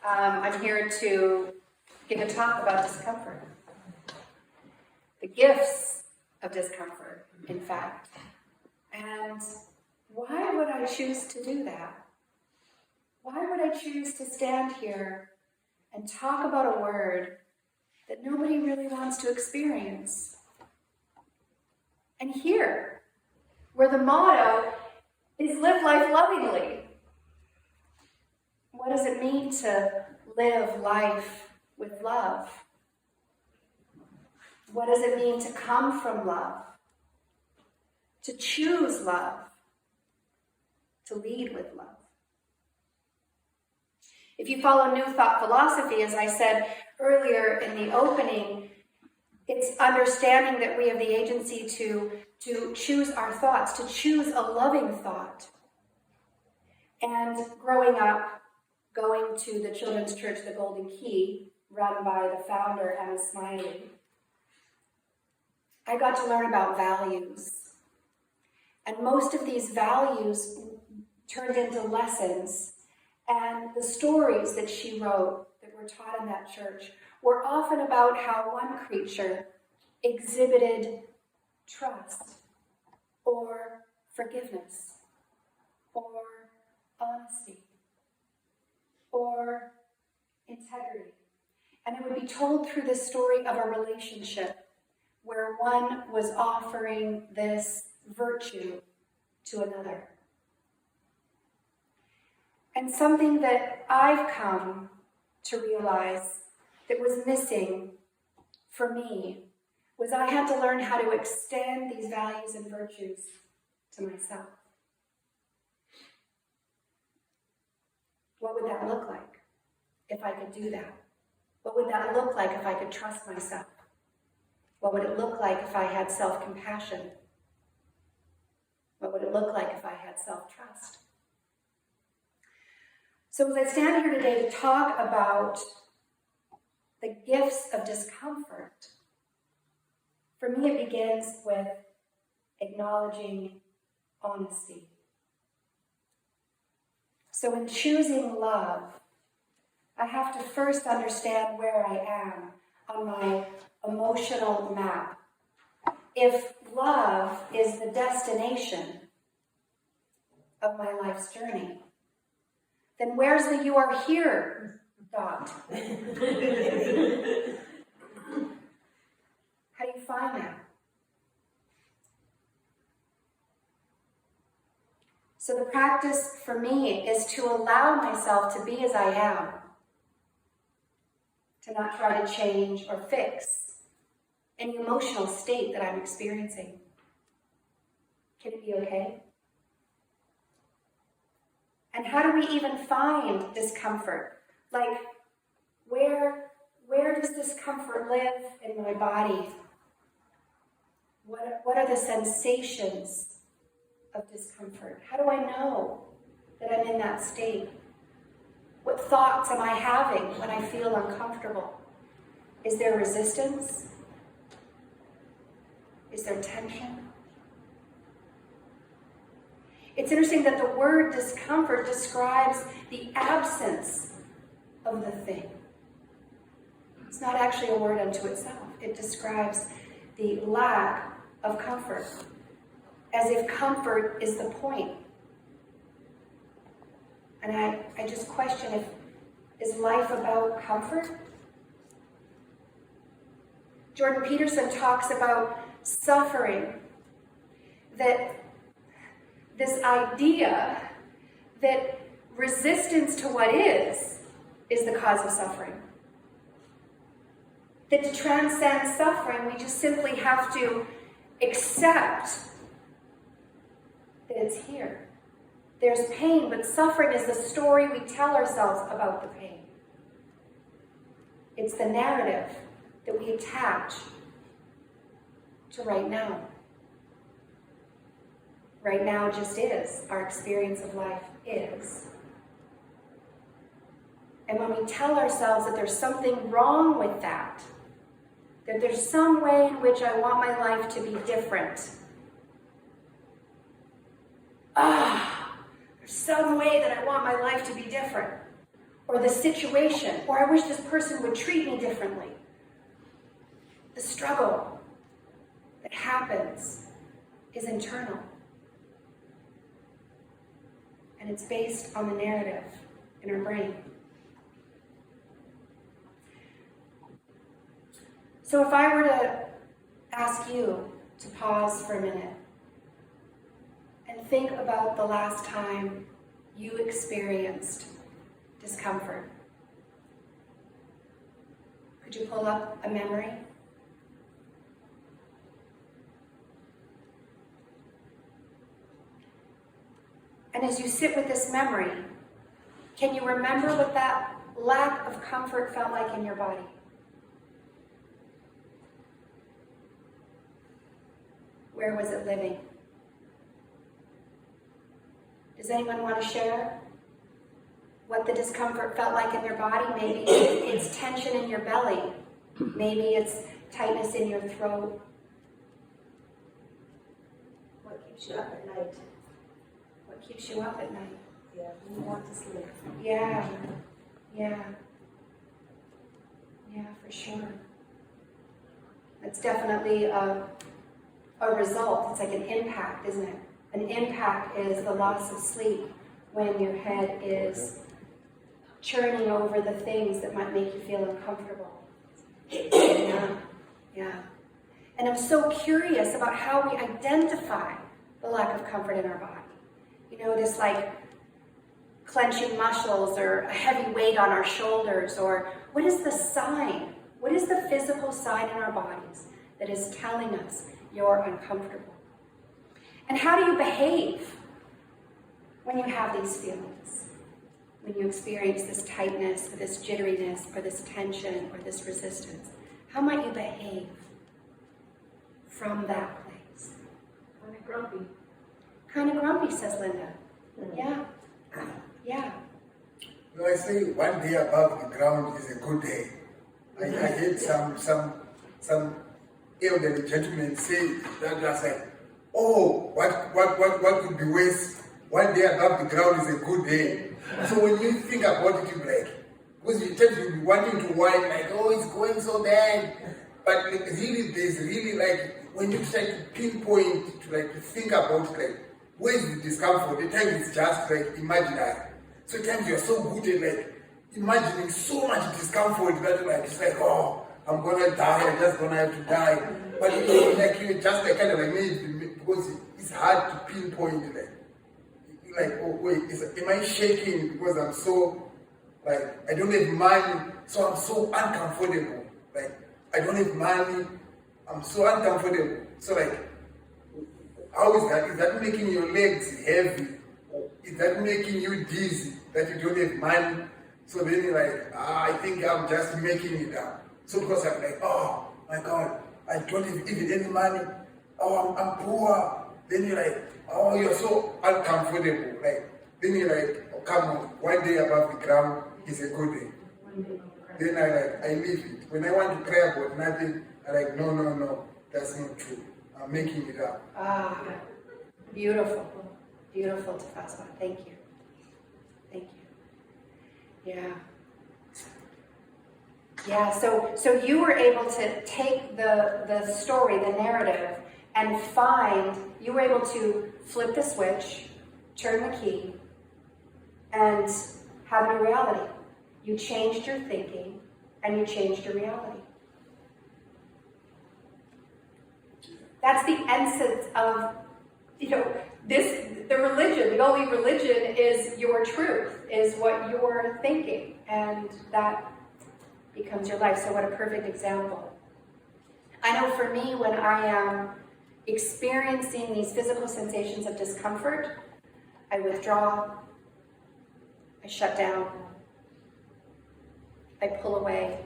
I'm here to give a talk about discomfort. The gifts of discomfort, in fact. And why would I choose to do that? Why would I choose to stand here and talk about a word that nobody really wants to experience? And here, where the motto is live life lovingly. What does it mean to live life with love? What does it mean to come from love? To choose love? To lead with love? If you follow New Thought philosophy, as I said earlier in the opening, it's understanding that we have the agency to choose our thoughts, to choose a loving thought. And growing up, going to the children's church, the Golden Key, run by the founder, Smiley, I got to learn about values. And most of these values turned into lessons. And the stories that she wrote that were taught in that church were often about how one creature exhibited trust or forgiveness or honesty or integrity. And it would be told through the story of a relationship where one was offering this virtue to another. And something that I've come to realize that was missing for me was I had to learn how to extend these values and virtues to myself. What would that look like if I could do that? What would that look like if I could trust myself? What would it look like if I had self-compassion? What would it look like if I had self-trust? So as I stand here today to talk about the gifts of discomfort, for me it begins with acknowledging honesty. So in choosing love, I have to first understand where I am on my emotional map. If love is the destination of my life's journey, then where's the "you are here" dot? How do you find that? So the practice for me is to allow myself to be as I am, to not try to change or fix any emotional state that I'm experiencing. Can it be okay? And how do we even find discomfort? Like, where does discomfort live in my body? What are the sensations of discomfort? How do I know that I'm in that state? What thoughts am I having when I feel uncomfortable? Is there resistance? Is there tension? It's interesting that the word discomfort describes the absence of the thing. It's not actually a word unto itself. It describes the lack of comfort, as if comfort is the point. And I just question, is life about comfort? Jordan Peterson talks about suffering, that this idea that resistance to what is the cause of suffering. That to transcend suffering, we just simply have to accept that it's here. There's pain, but suffering is the story we tell ourselves about the pain. It's the narrative that we attach to right now. Right now just is. Our experience of life is. And when we tell ourselves that there's something wrong with that there's some way in which I want my life to be different. There's some way that I want my life to be different. or the situation, or I wish this person would treat me differently. The struggle that happens is internal. And it's based on the narrative in our brain. So if I were to ask you to pause for a minute and think about the last time you experienced discomfort, could you pull up a memory? And as you sit with this memory, can you remember what that lack of comfort felt like in your body? Where was it living? Does anyone want to share what the discomfort felt like in their body? Maybe it's tension in your belly. Maybe it's tightness in your throat. What keeps you up at night? What keeps you up at night? Yeah, you want to sleep. Yeah, for sure. It's definitely a result. It's like an impact, isn't it? An impact is the loss of sleep when your head is churning over the things that might make you feel uncomfortable. Yeah. And I'm so curious about how we identify the lack of comfort in our body. You know, this like clenching muscles or a heavy weight on our shoulders, or what is the sign? What is the physical sign in our bodies that is telling us you're uncomfortable? And how do you behave when you have these feelings? When you experience this tightness, or this jitteriness, or this tension, or this resistance? How might you behave from that place? Kind of grumpy. Kind of grumpy, says Linda. Yeah. No, I say one day above the ground is a good day. I heard some elderly gentlemen say that was like, oh, what could be worse? One day above the ground is a good day. So when you think about it, you're like, because you tend to be wanting to whine like, oh, it's going so bad. But like, really, there's really like, when you try to pinpoint, to think about like, where's the discomfort? At times it's just like imaginary. So at times you're so good at like imagining so much discomfort that like it's like, oh, I'm gonna die, I'm just gonna have to die. But you just like kind of like maybe because it's hard to pinpoint like oh wait, am I shaking because I'm so like I don't have money, so I'm so uncomfortable. Like I don't have money, I'm so uncomfortable. So like how is that? Is that making your legs heavy? Or is that making you dizzy that you don't have money? So then you're like, I think I'm just making it up. So because I'm like, oh my God, I don't have even any money. Oh, I'm poor. Then you're like, oh, you're so uncomfortable. Like, then you're like, oh, come on, one day above the ground is a good day. Then I leave it. When I want to pray about nothing, I'm like, no, that's not true. I'm making it up. Ah, beautiful. Beautiful, Tafaswa. Thank you. Yeah, so you were able to take the story, the narrative, and you were able to flip the switch, turn the key, and have a new reality. You changed your thinking, and you changed your reality. That's the essence of, the religion. The only religion is your truth, is what you're thinking, and that becomes your life. So what a perfect example. I know for me, when I am experiencing these physical sensations of discomfort, I withdraw, I shut down, I pull away.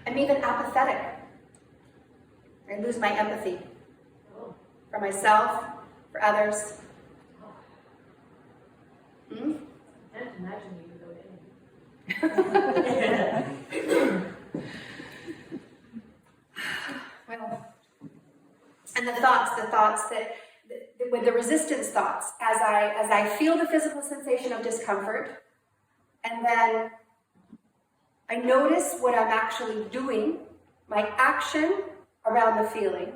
I'm even apathetic. I lose my empathy for myself, for others. I can't imagine you without anything. Well, and the thoughts that with the resistance thoughts, as I feel the physical sensation of discomfort, and then I notice what I'm actually doing, my action around the feeling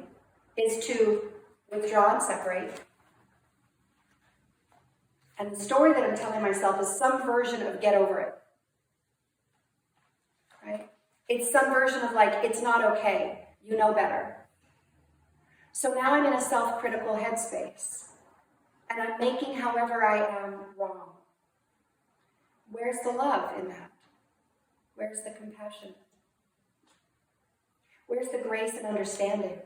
is to withdraw and separate. And the story that I'm telling myself is some version of get over it. Right? It's some version of like, it's not okay. You know better. So now I'm in a self-critical headspace. And I'm making however I am wrong. Where's the love in that? Where's the compassion? Where's the grace and understanding?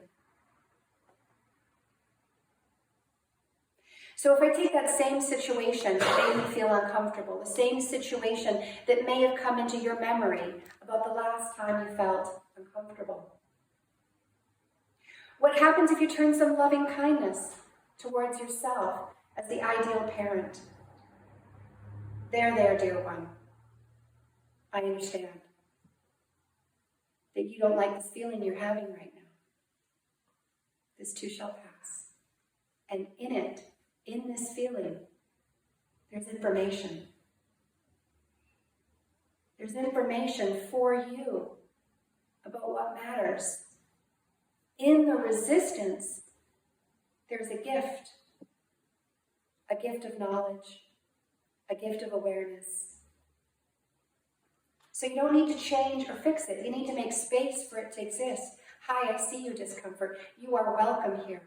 So if I take that same situation that made me feel uncomfortable, the same situation that may have come into your memory about the last time you felt uncomfortable. What happens if you turn some loving kindness towards yourself as the ideal parent? There, dear one. I understand that you don't like this feeling you're having right now. This too shall pass. And in it, in this feeling, there's information. There's information for you about what matters. In the resistance, there's a gift of knowledge, a gift of awareness. So you don't need to change or fix it. You need to make space for it to exist. Hi, I see you, discomfort. You are welcome here.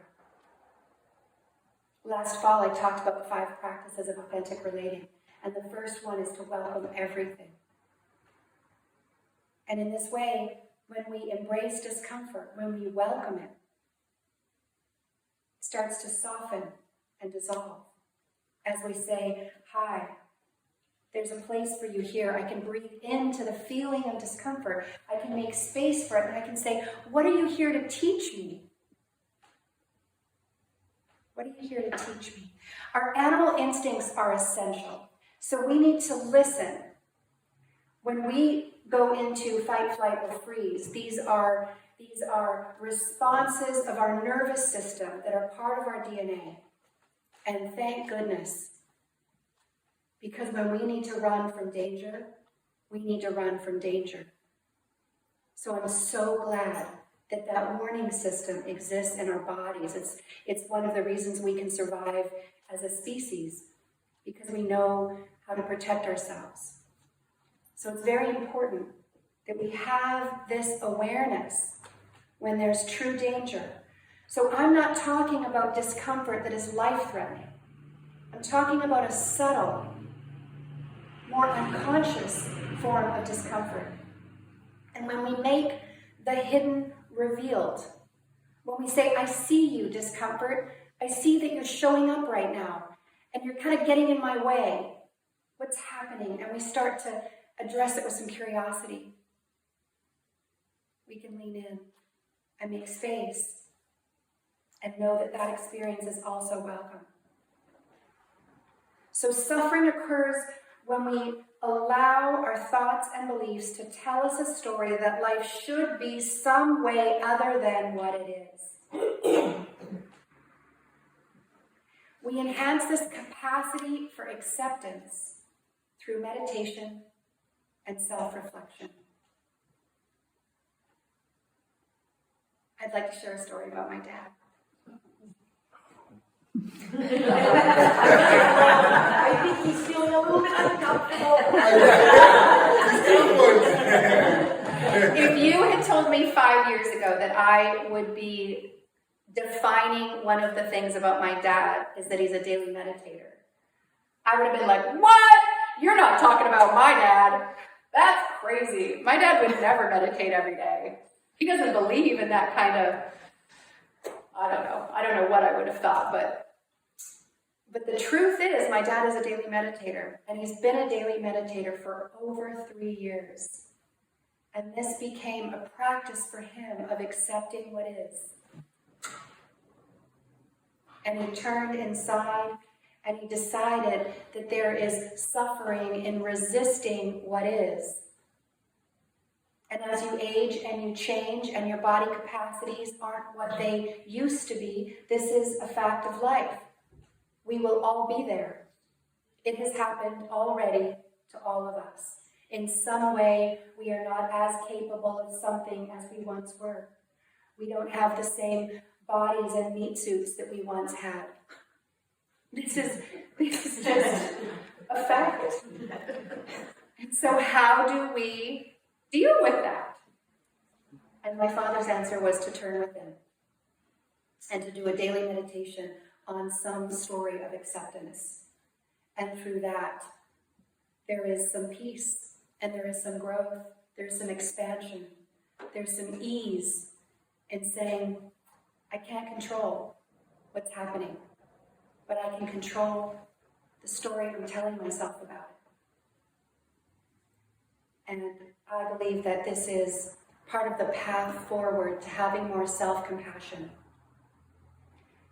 Last fall, I talked about the 5 practices of authentic relating. And the first one is to welcome everything. And in this way, when we embrace discomfort, when we welcome it, it starts to soften and dissolve. As we say, hi, there's a place for you here. I can breathe into the feeling of discomfort. I can make space for it, and I can say, what are you here to teach me? What are you here to teach me? Our animal instincts are essential. So we need to listen. When we go into fight, flight, or freeze, these are responses of our nervous system that are part of our DNA. And thank goodness. Because when we need to run from danger, we need to run from danger. So I'm so glad that that warning system exists in our bodies. It's one of the reasons we can survive as a species, because we know how to protect ourselves. So it's very important that we have this awareness when there's true danger. So I'm not talking about discomfort that is life-threatening. I'm talking about a subtle, more unconscious form of discomfort. And when we make the hidden revealed, when we say, I see you, discomfort, I see that you're showing up right now, and you're kind of getting in my way. What's happening? And we start to address it with some curiosity. We can lean in and make space and know that that experience is also welcome. So suffering occurs when we allow our thoughts and beliefs to tell us a story that life should be some way other than what it is. We enhance this capacity for acceptance through meditation and self-reflection. I'd like to share a story about my dad. I think he's feeling a little bit uncomfortable. If you had told me 5 years ago that I would be defining one of the things about my dad is that he's a daily meditator, I would have been like, what? You're not talking about my dad. That's crazy. My dad would never meditate every day. He doesn't believe in that kind of, I don't know what I would have thought, but the truth is my dad is a daily meditator, and he's been a daily meditator for over 3 years. And this became a practice for him of accepting what is. And he turned inside and he decided that there is suffering in resisting what is. And as you age and you change and your body capacities aren't what they used to be, this is a fact of life. We will all be there. It has happened already to all of us. In some way, we are not as capable of something as we once were. We don't have the same bodies and meat suits that we once had. This is just a fact. And so how do we deal with that? And my father's answer was to turn within and to do a daily meditation on some story of acceptance. And through that, there is some peace, and there is some growth, there's some expansion, there's some ease in saying, I can't control what's happening, but I can control the story I'm telling myself about it. And I believe that this is part of the path forward to having more self-compassion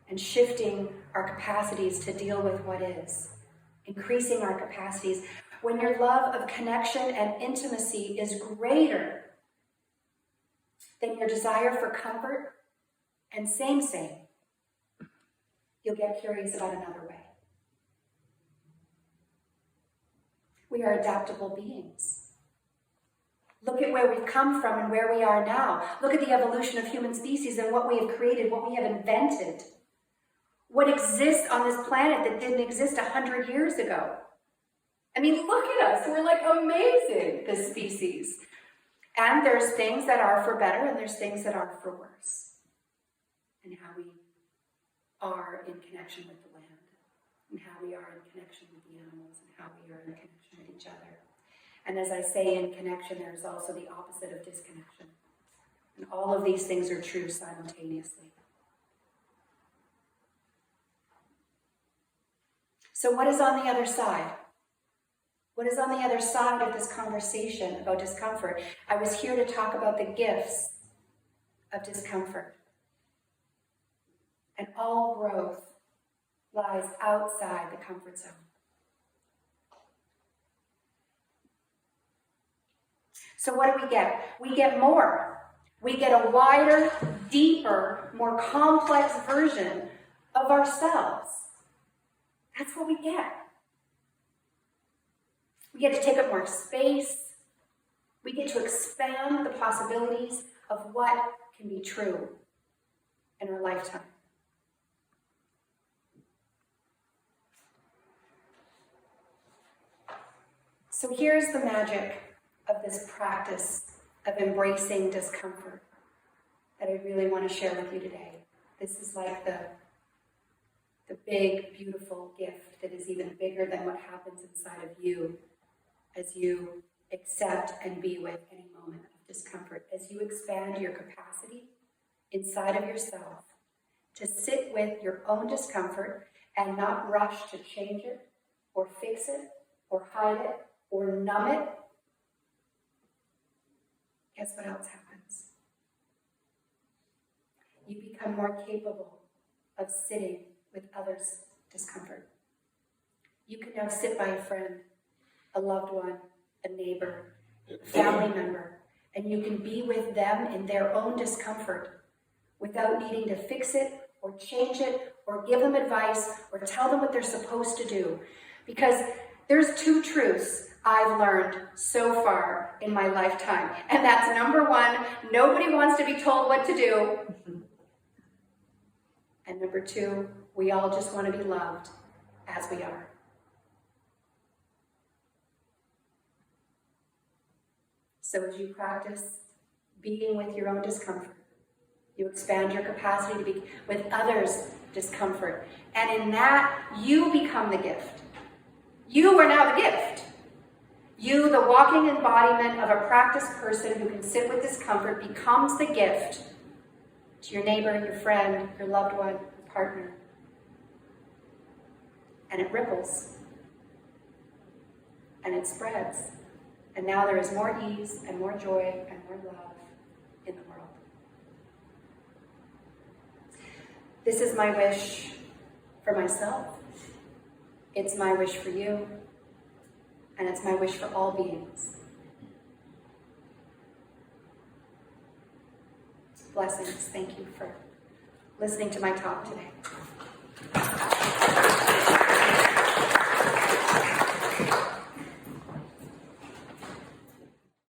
and shifting our capacities to deal with what is, increasing our capacities. When your love of connection and intimacy is greater than your desire for comfort and same, you'll get curious about another way. We are adaptable beings. Look at where we've come from and where we are now. Look at the evolution of human species and what we have created, what we have invented. What exists on this planet that didn't exist 100 years ago. I mean, look at us. We're like amazing, this species. And there's things that are for better and there's things that are for worse. And how we are in connection with the land. And how we are in connection with the animals. And how we are in connection with each other. And as I say, in connection, there's also the opposite of disconnection. And all of these things are true simultaneously. So what is on the other side? What is on the other side of this conversation about discomfort? I was here to talk about the gifts of discomfort. And all growth lies outside the comfort zone. So what do we get? We get more. We get a wider, deeper, more complex version of ourselves. That's what we get. We get to take up more space. We get to expand the possibilities of what can be true in our lifetime. So here's the magic of this practice of embracing discomfort that I really want to share with you today. This is like the big, beautiful gift that is even bigger than what happens inside of you as you accept and be with any moment of discomfort, as you expand your capacity inside of yourself to sit with your own discomfort and not rush to change it or fix it or hide it or numb it. Guess what else happens? You become more capable of sitting with others' discomfort. You can now sit by a friend, a loved one, a neighbor, a family member, and you can be with them in their own discomfort without needing to fix it or change it or give them advice or tell them what they're supposed to do. Because there's two truths I've learned so far in my lifetime. And that's number one, nobody wants to be told what to do. And number two, we all just want to be loved as we are. So as you practice being with your own discomfort, you expand your capacity to be with others' discomfort. And in that, you become the gift. You are now the gift. You, the walking embodiment of a practiced person who can sit with discomfort, becomes the gift to your neighbor, your friend, your loved one, your partner. And it ripples. And it spreads. And now there is more ease and more joy and more love in the world. This is my wish for myself. It's my wish for you. And it's my wish for all beings. Blessings. Thank you for listening to my talk today.